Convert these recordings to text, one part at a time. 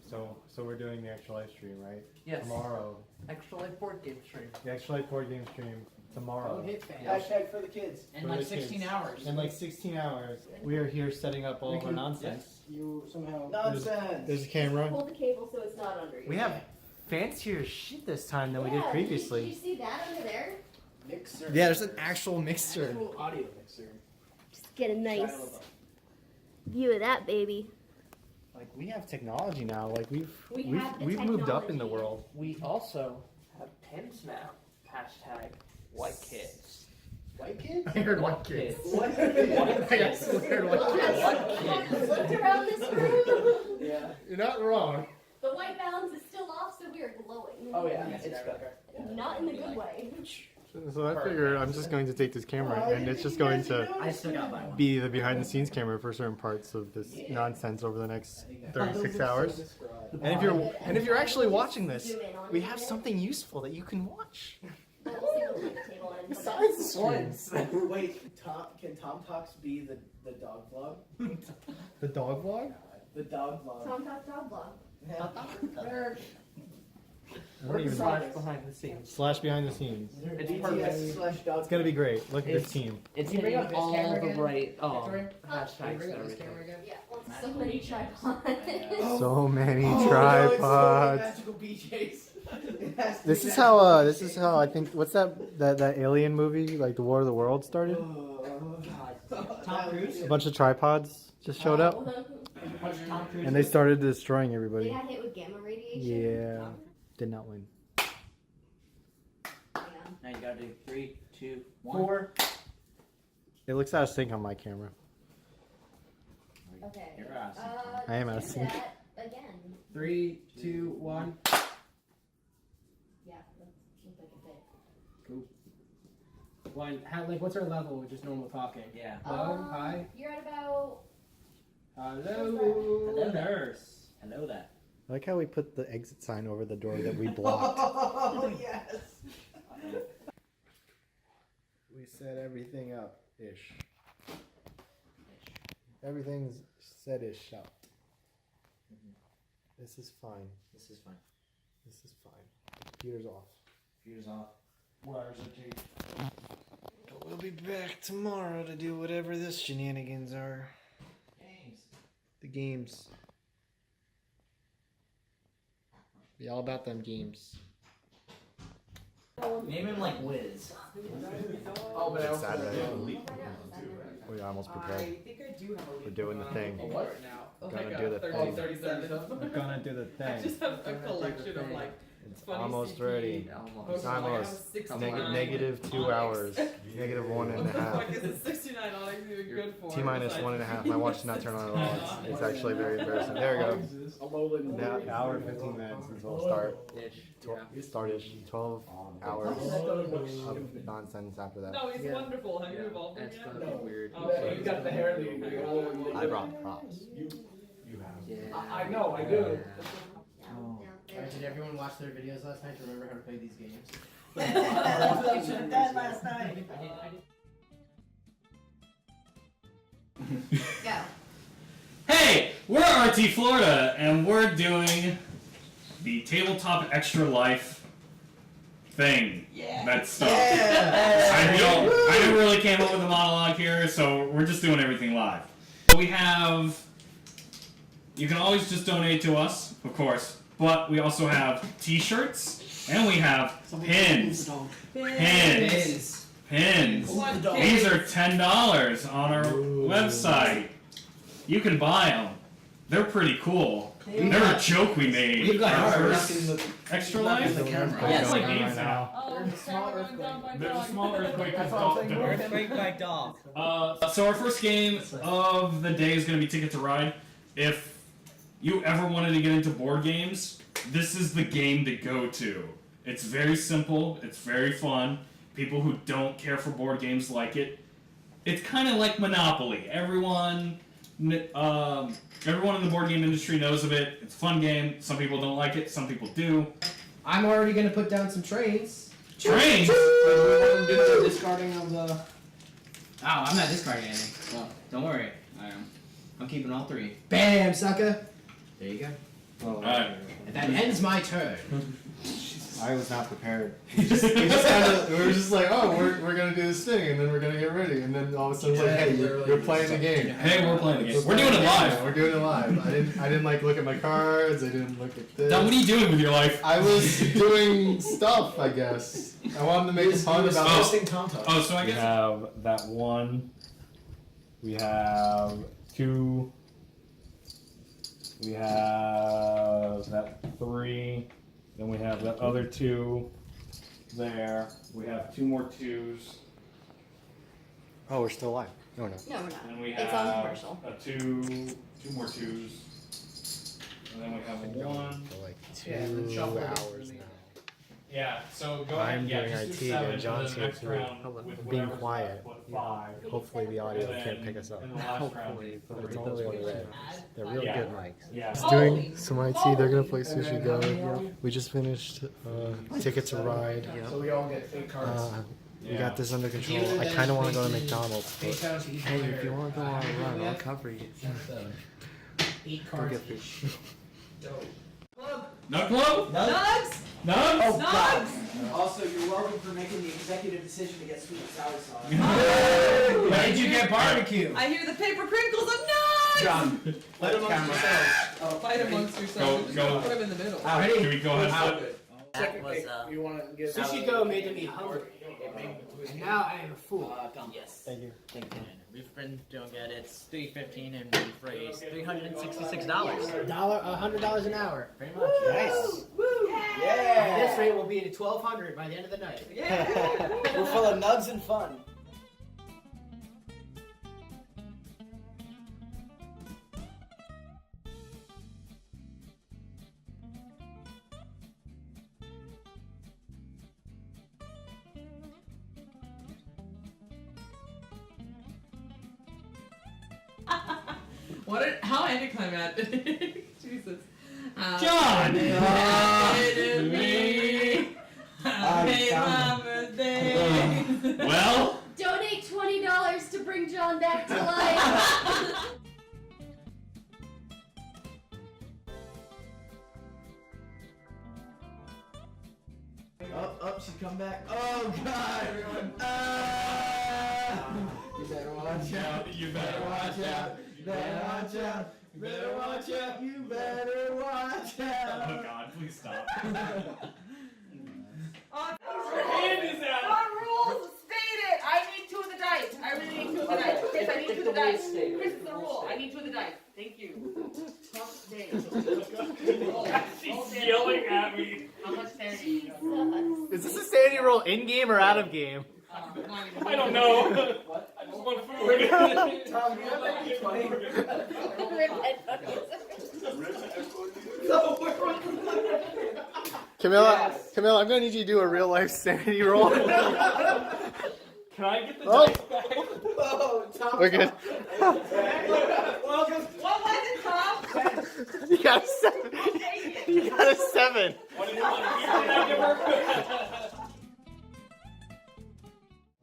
So we're doing the Extra Life stream, right? Yes. Tomorrow. Extra Life board game stream. The Extra Life board game stream tomorrow. Don't hit fans. Hashtag for the kids. In like 16 hours. In like 16 hours. We are here setting up all of our nonsense. You somehow. Nonsense. There's a camera. Pull the cable so it's not under you. We have fancier shit this time than we did previously. Did you see that under there? Mixer. Yeah, there's an actual mixer. Actual audio mixer. Just get a nice view of that, baby. Like we have technology now. Like we've have moved up in the technology. world. We also have pins now. Hashtag white kids. White kids? I heard white kids. What? White kids. I heard white kids. White kids. Looked around this room. Yeah. You're not wrong. The white balance is still off, so we are glowing. Oh yeah, it's better. Not in the good way. So I figure I'm just going to take this camera and it's just going to I still got my one. be the behind the scenes camera for certain parts of this nonsense over the next 36 hours. And if you're actually watching this, we have something useful that you can watch. We'll see what's on the table and Besides the streams. Wait, can Tom Talks be the dog vlog? The dog vlog? The dog vlog. Tom Talk Dog Vlog. Slash behind the scenes. Slash behind the scenes. It's BTS perfect. slash dog. It's gonna be great. Look at this team. It's Can you bring hitting up this all camera the again? right Victoria? hashtags Can you and bring up this everything. camera again? Yeah, well, so many tripods. So many Oh, tripods. Magical BJs. This is how I think. What's that alien movie, like the War of the Worlds, started? Tom Cruise? A bunch of tripods just showed up, Tom Cruise. and they started destroying They everybody. got hit with gamma radiation. Yeah, did not win. Yeah. Now you gotta do 3, 2, 1. 4. It looks out of sync on my camera. Okay. You're awesome. I am out of do sync. that again. 3, 2, 1. Yeah, that looks like a bit. One, what's our level? Just normal talking. Yeah. Hello, hi, You're at about. hello, Hello, nurse. Hello there. I like how we put the exit sign over the door that we blocked. Oh yes. We set everything up ish. Everything's set ish up. This is fine. This is fine. This is fine. Computer's off. Computer's off. Wires are taped. We'll be back tomorrow to do whatever this shenanigans are. Games. The games. Be all about them games. Name him like Wiz. Oh, but I also Saturday. We almost prepared. think I do have a We're doing the thing. What now? Gonna do the thing. 37. We're gonna do the I just thing. have a collection of like It's funny almost CP ready. Almost. It's almost negative 2 Onyx. hours. Negative one and a What the half. fuck is a 69 Onyx even good for? T minus besides 1.5. My watch did not turn on at all. It's actually very embarrassing. There we go. Alolan. Now, hour and 15 minutes until we'll start. Ish. Start-ish. 12 hours of nonsense after that. No, he's wonderful. Have you evolved him That's yet? gonna be weird. Okay. You got the hair lead. I brought props. Yeah. I know, I do. Oh. Did everyone watch their videos last night to remember how to play these games? That last night. Go. Hey, we're RT Florida, and we're doing the Tabletop Extra Life thing. Yeah. That stuff. I never really came up with a monologue here, so we're just doing everything live. We have. You can always just donate to us, of course, but we also have T-shirts and we have pins. Pins. These are $10 on our website. You can buy them. They're pretty cool. They're a joke we made. We've got for ours. Extra Life. Yes. Like Right games now. Oh, There's a small camera going down by There's a dog. small earthquake. Earthquake by dog. So our first game of the day is going to be Ticket to Ride. If you ever wanted to get into board games, this is the game to go to. It's very simple. It's very fun. People who don't care for board games like it. It's kind of like Monopoly. Everyone in the board game industry knows of it. It's a fun game. Some people don't like it. Some people do. I'm already gonna put down some trains. Trains. Do the discarding of the. Oh, I'm not discarding anything. Well, don't worry. I'm keeping all 3. Bam, sucker. There you go. Alright. And that ends my turn. I was not prepared. We were just like, oh, we're gonna do this thing, and then we're gonna get ready, and then all of a sudden, it's like, hey, you're playing the game. Hey, we're playing the game. We're doing it live. We're doing it live. I didn't like look at my cards. I didn't look at this. Don, what are you doing with your life? I was doing stuff, I guess. I wanted to make fun about. hosting Tom Talks. Oh, so I We guess. have that one. We have two. We have that three. Then we have that other two there. We have two more twos. Oh, we're still live. No, no. No, we're not. And we It's on have commercial. two more twos. And then we have one. For like Yeah, and then shuffle it. hours now. Yeah, so go I'm ahead. Yeah, doing just do IT, 7 and John's for the here next too. round Hold on, with being whatever's quiet. left, put 5. Hopefully the audio And can't then pick us up. in the last round, But it's all the way over there. They're real Yeah. good mics. Yeah. It's doing some IT. They're gonna play Sushi Go. We just finished Ticket to Ride. So we all get fake cards. We got this under control. I kind of want to go to McDonald's, but Fake cards. hey, if you want to go on a run, I'll cover you. 8 Go cards. get fish. Nug Club? Nugs! Nugs? Oh, God. Nugs! Also, you're welcome for making the executive decision to get sweet and sour sauce. Where did you get barbecue? I hear the paper crinkles of nugs! John. Let them amongst yourselves. Fight amongst yourselves. Go. Put them in the middle. Can we go ahead and flip? That was, You want to get Sushi Go made me hungry. And now I am a fool. Yes. Thank you. We've been doing good. It's $3.15 and we've raised $366. $100 an hour. Pretty much. Nice. Yeah. At this rate, we'll be at $1,200 by the end of the night. We're full of nugs and fun. How anticlimactic. Jesus. John! Happy my birthday. Well? Donate $20 to bring John back to life. Up, she's come back. Oh, God. You better watch out. You better watch out. You better watch out. You better watch out. You better watch out. Oh God, please stop. Your hand is out. On rules stated. I need 2 of the dice. I really need 2 of the dice. Chris, I need 2 of the dice. Chris is the rule. I need 2 of the dice. Thank you. Tough day. She's yelling at me. How much sanity? Is this a sanity roll in game or out of game? I don't know. I just want food. Tom, you have that 20? Camilla, Camilla, I'm gonna need you to do a real life sanity roll. Can I get the dice back? Oh, Tom. We're good. Welcome. What was it, Tom? You got a 7. You got a 7. What do you want? Here, can I give her?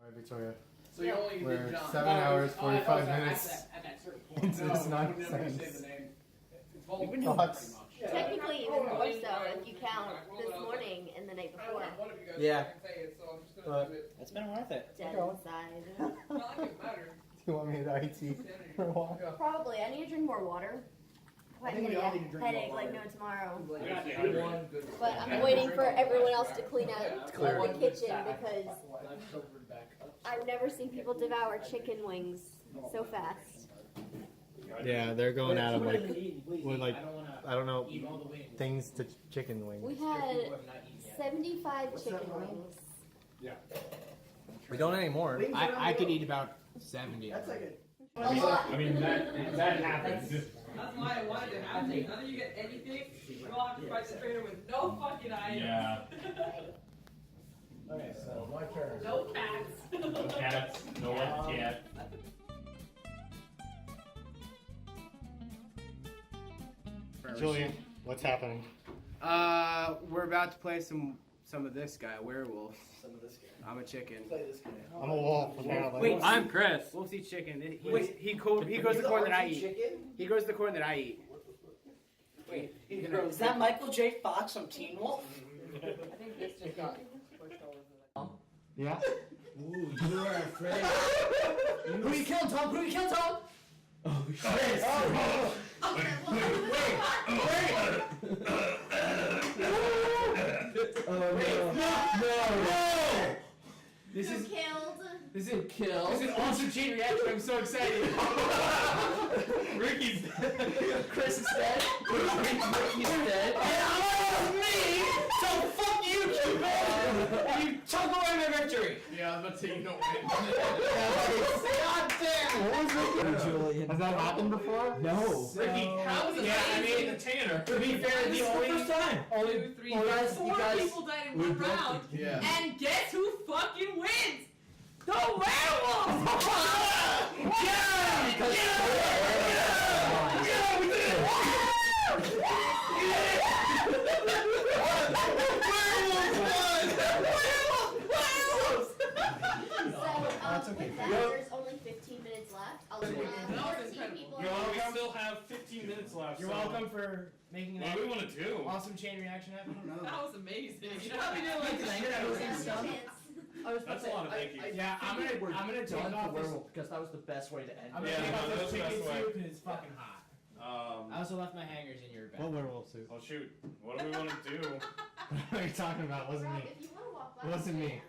Alright, Victoria. So you only We're did John. 7 hours, Oh, I 45 was minutes at that certain point. into No, this we never say nonsense. the name. It's Volvo, You've been pretty nuts. much. Technically, even more so if you count this morning and the night before. One of you guys Yeah. can say it, so I'm just gonna do it. It's been worth it. Dead inside. Not like it matters. Do you want me to IT for a while? Probably. I need to drink more water. I think we all need to drink headache more like water. no tomorrow. I got one good one. But I'm waiting for everyone else to clean out clear. the kitchen because I've covered back up. I've never seen people devour chicken wings so fast. Yeah, they're going at them like, with like, I don't wanna I don't know, eat all the wings. things to chicken We wings. had People who have not eaten yet. 75 chicken wings. We don't anymore. I could eat about 70. That's like a. A lot. I mean, that happens. That's why I wanted to have it. None of you get anything. You all have to fight the trainer with no fucking items. Yeah. Okay, so my turn. No cats. No cats. No wet cat. Julian, what's happening? We're about to play some of this guy, werewolf. Some of this game. I'm a chicken. Play this game. I'm a wolf. Apparently. Wait, I'm Chris. Wolf's eat chicken. He goes the corn that I eat. Chicken? He goes the corn that I eat. Wait, Is that Michael J. Fox from Teen Wolf? I think this just got pushed over. Yeah. Ooh, you are afraid. Who you killed, Tom? Who you killed, Tom? Oh shit. No. This is killed. this is kill. This is an awesome chain reaction. I'm so excited. Ricky's Chris is dead. Ricky's dead. And me. So fuck you, Cupid. You took away my victory. Yeah, I was about to say you don't win. God damn. Julian. Has that happened before? No. Ricky, That was Yeah, I amazing. mean, the Tanner. to be fair, the only time. only 2, 3, you guys, 4 you guys, people died in one round. yeah. And guess who fucking wins? The werewolf! So, with that, there's only 15 minutes left. I'll do That was 14 incredible. people. You know, we still have 15 minutes left. You're so welcome for making What that do we want to do? awesome chain reaction happen. That was amazing. You know how we do like the shit out of There's stuff? no chance. That's a lot of thank you. Yeah, I'm gonna take off this. because that was the best way to end I'm gonna Yeah, take no, off that's this the chicken best way. suit because it's fucking hot. I also left my hangers in your bed. What werewolf suit? Oh shoot. What do we want to do? What are you talking about? Wasn't Rob, me. if you want to walk by, Wasn't you me. can.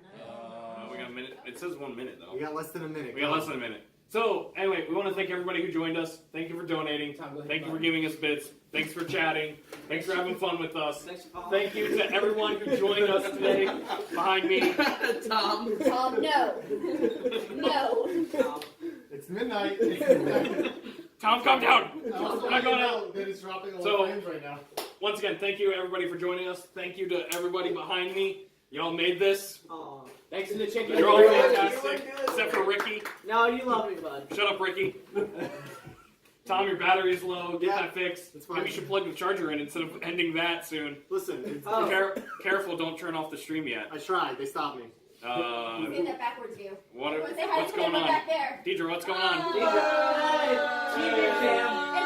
We got a minute. It says 1 minute though. We got less than a minute. We got less than a minute. So, anyway, we want to thank everybody who joined us. Thank you for donating. Thank you for giving us bits. Thanks for chatting. Thanks for having fun with us. Thank you to everyone who joined us today behind me. Tom, no. No. It's midnight. It's midnight. Tom, calm down. I'm going out. That is dropping a lot So- of frames right now. Once again, thank you everybody for joining us. Thank you to everybody behind me. Y'all made this. Thanks to the chicken. You're all fantastic, except for Ricky. No, you love me, bud. Shut up, Ricky. Tom, your battery's low. Get that fixed. It's fine. Maybe you should plug the charger in instead of ending that soon. Listen, it's, Careful, don't turn off the stream yet. I tried. They stopped me. Say that backwards view. What's Say hi to going them on? back there. Deidre, what's going on? And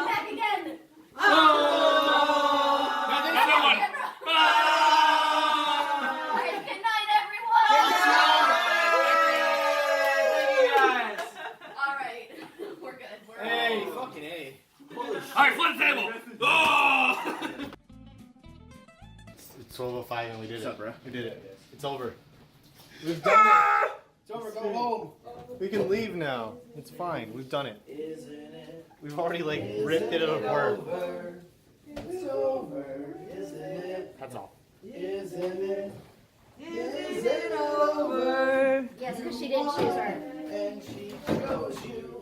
back again. Another one. Alright, good night, everyone. Alright, we're good. We're Hey, fucking A. Alright, flip the table. Oh! It's 12:05 and we did it, bro. We did it. It's over. We've done it. It's over. Go home. We can leave now. It's fine. We've done it. We've already like ripped it apart. It's over, isn't it? That's all. Isn't it? Is it over? Yes, because she didn't choose her. And she chose you.